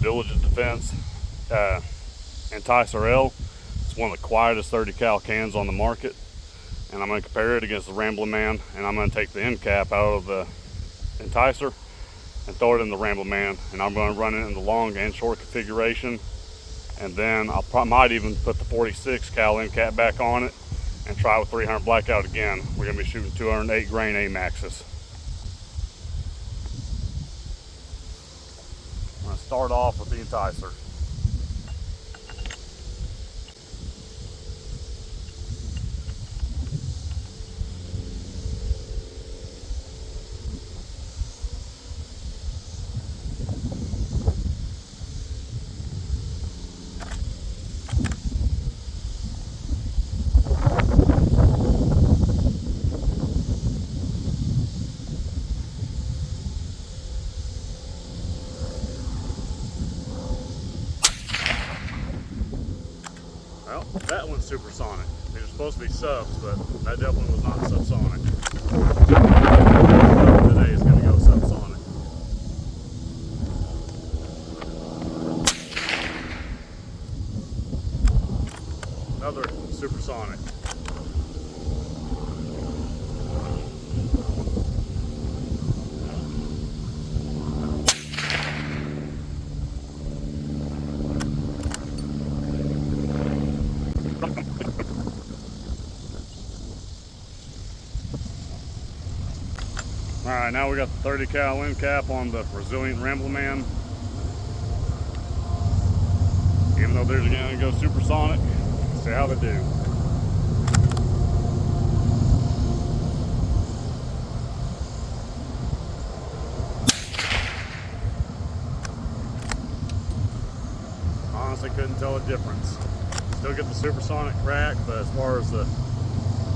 Diligent Defense Enticer L. It's one of the quietest 30 cal cans on the market, and I'm going to compare it against the Ramblin Man, and I'm going to take the end cap out of the Enticer and throw it in the Ramblin Man, and I'm going to run it in the long and short configuration, and then I might even put the 46 cal end cap back on it and try with 300 Blackout again. We're going to be shooting 208 grain A-Maxes. I'm going to start off with the Enticer. Well, that one's supersonic. These are supposed to be subs, but that definitely was not subsonic. Today is going to go subsonic. Another supersonic. Alright, now we got the 30 cal end cap on the Resilient Ramblin Man. Even though they're going to go supersonic, see how they do. Honestly, couldn't tell a difference. Still get the supersonic crack, but as far as the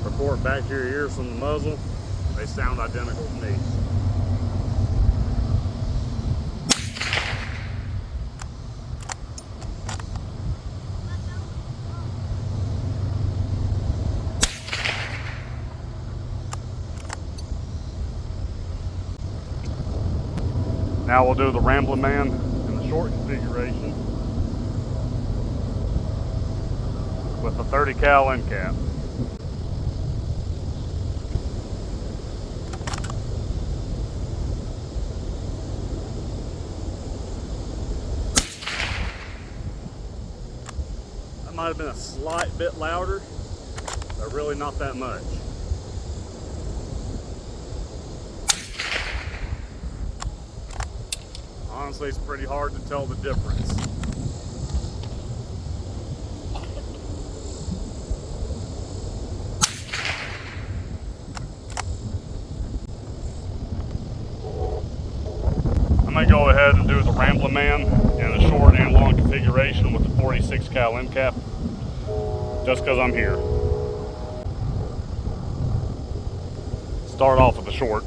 report back to your ears from the muzzle, they sound identical to me. Now we'll do the Ramblin Man in the short configuration with the 30 cal end cap. That might have been a slight bit louder, but really not that much. Honestly, it's pretty hard to tell the difference. I'm going to go ahead and do the Ramblin Man in a short and long configuration with the 46 cal end cap, just because I'm here. Start off with the short.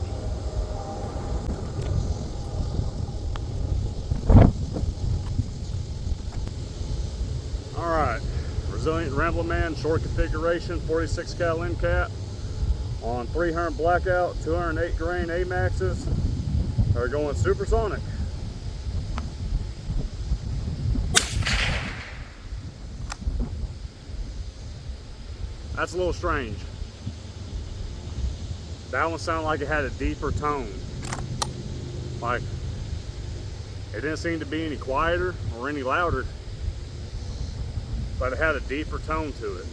Alright, Resilient Ramblin Man, short configuration, 46 cal end cap on 300 Blackout, 208 grain A-Maxes. They're going supersonic. That's a little strange. That one sounded like it had a deeper tone. Like, it didn't seem to be any quieter or any louder, but it had a deeper tone to it.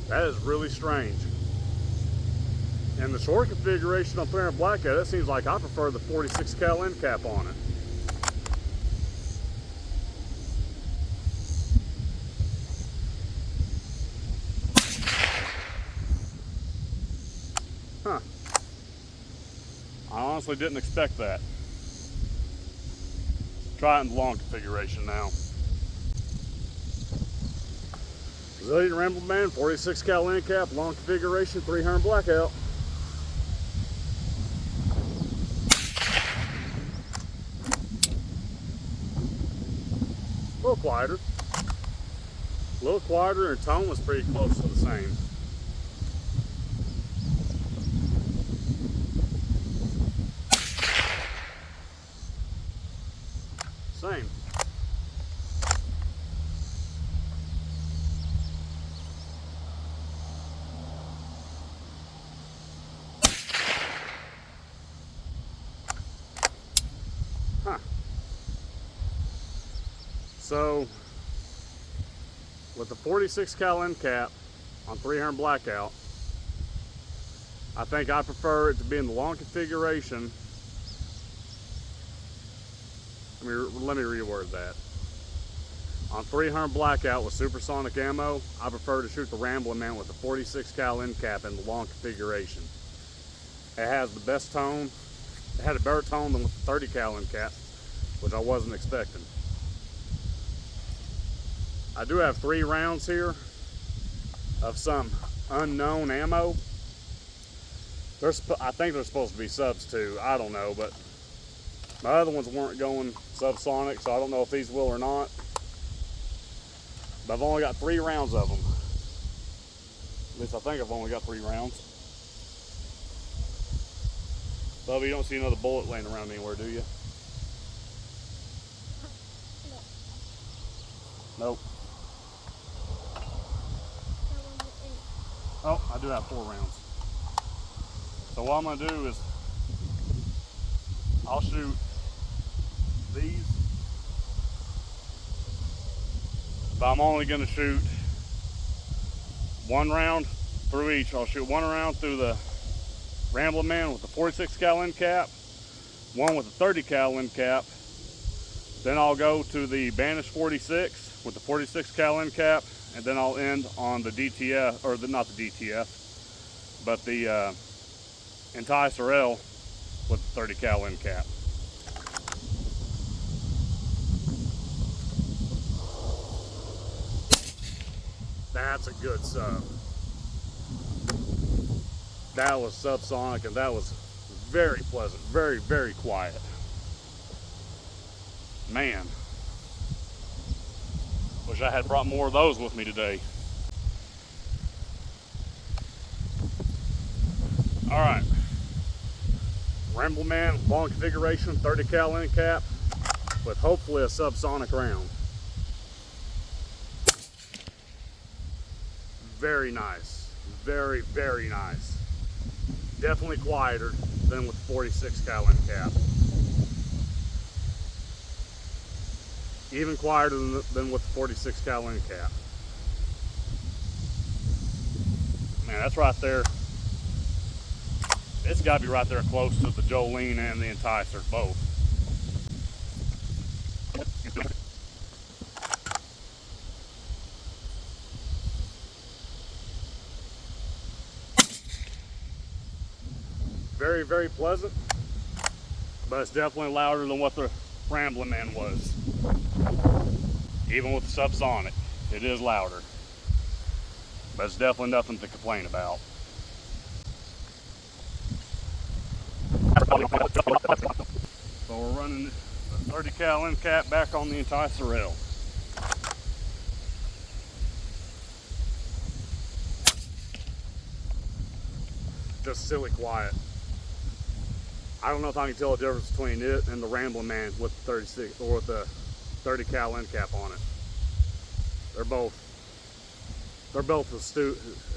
That is really strange. And the short configuration on 300 Blackout, that seems like I prefer the 46 cal end cap on it. Huh. I honestly didn't expect that. Try it in the long configuration now. Resilient Ramblin Man, 46 cal end cap, long configuration, 300 Blackout. A little quieter, a A little quieter, and tone was pretty close to the same. Same. Huh. So, with the 46 cal end cap on 300 Blackout, I think I prefer it to be in the long configuration. Let me reword that. On 300 Blackout with supersonic ammo, I prefer to shoot the Ramblin' Man with the 46 cal end cap in the long configuration. It has the best tone. It had a better tone than with the 30 cal end cap, which I wasn't expecting. I do have 3 rounds here of some unknown ammo. I think they're supposed to be subs too. I don't know, but my other ones weren't going subsonic, so I don't know if these will or not. But I've only got 3 rounds of them. At least I think I've only got 3 rounds. Bubby, you don't see another bullet laying around anywhere, do you? Nope. Oh, I do have 4 rounds. So what I'm going to do is I'll shoot these, but I'm only going to shoot 1 round through each. I'll shoot 1 round through the Ramblin' Man with the 46 cal end cap, 1 with the 30 cal end cap. Then I'll go to the Banish 46 with the 46 cal end cap, and then I'll end on the DTF, or not the DTF, but the Enticer L with the 30 cal end cap. That's a good sub. That was subsonic, and that was very pleasant, very, very quiet. Man, wish I had brought more of those with me today. All right, Ramblin' Man, long configuration, 30 cal end cap, with hopefully a subsonic round. Very nice, very, very nice. Definitely quieter than with 46 cal end cap. Even quieter than with the 46 cal end cap. Man, that's right there. It's got to be right there close to the Jolene and the Enticer, both. Very, very pleasant, but it's definitely louder than what the Ramblin' Man was. Even with the subsonic, it is louder, but it's definitely nothing to complain about. So we're running the 30 cal end cap back on the Enticer L. Just silly quiet. I don't know if I can tell the difference between it and the Ramblin' Man with the 36 or with the 30 cal end cap on it. They're both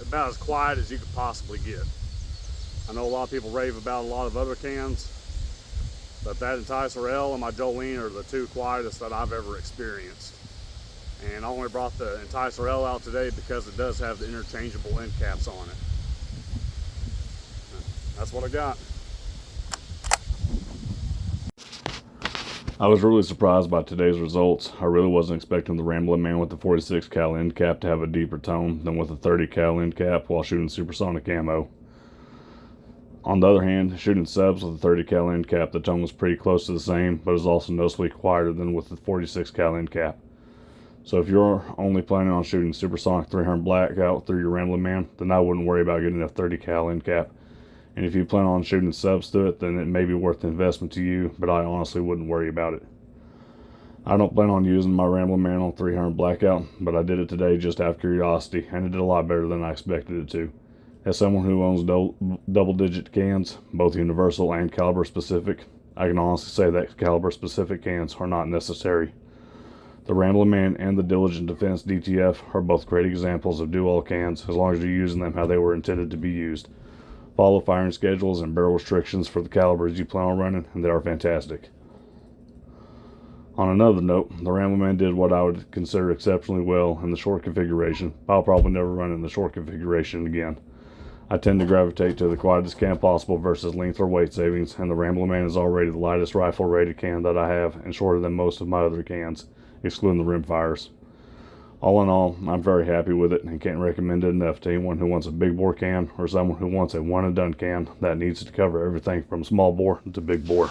about as quiet as you could possibly get. I know a lot of people rave about a lot of other cans, but that Enticer L and my Jolene are the 2 quietest that I've ever experienced. And I only brought the Enticer L out today because it does have the interchangeable end caps on it. That's what I got. I was really surprised by today's results. I really wasn't expecting the Ramblin' Man with the 46 cal end cap to have a deeper tone than with the 30 cal end cap while shooting supersonic ammo. On the other hand, shooting subs with the 30 cal end cap, the tone was pretty close to the same, but it was also noticeably quieter than with the 46 cal end cap. So if you're only planning on shooting supersonic 300 Blackout through your Ramblin' Man, then I wouldn't worry about getting a 30 cal end cap. And if you plan on shooting subs through it, then it may be worth the investment to you, but I honestly wouldn't worry about it. I don't plan on using my Ramblin' Man on 300 Blackout, but I did it today just out of curiosity, and it did a lot better than I expected it to. As someone who owns double-digit cans, both universal and caliber specific, I can honestly say that caliber specific cans are not necessary. The Ramblin' Man and the Diligent Defense DTF are both great examples of do-all cans as long as you're using them how they were intended to be used. Follow firing schedules and barrel restrictions for the calibers you plan on running, and they are fantastic. On another note, the Ramblin' Man did what I would consider exceptionally well in the short configuration. I'll probably never run in the short configuration again. I tend to gravitate to the quietest can possible versus length or weight savings, and the Ramblin' Man is already the lightest rifle rated can that I have and shorter than most of my other cans, excluding the rimfires. All in all, I'm very happy with it and can't recommend it enough to anyone who wants a big bore can or someone who wants a one and done can that needs to cover everything from small bore to big bore.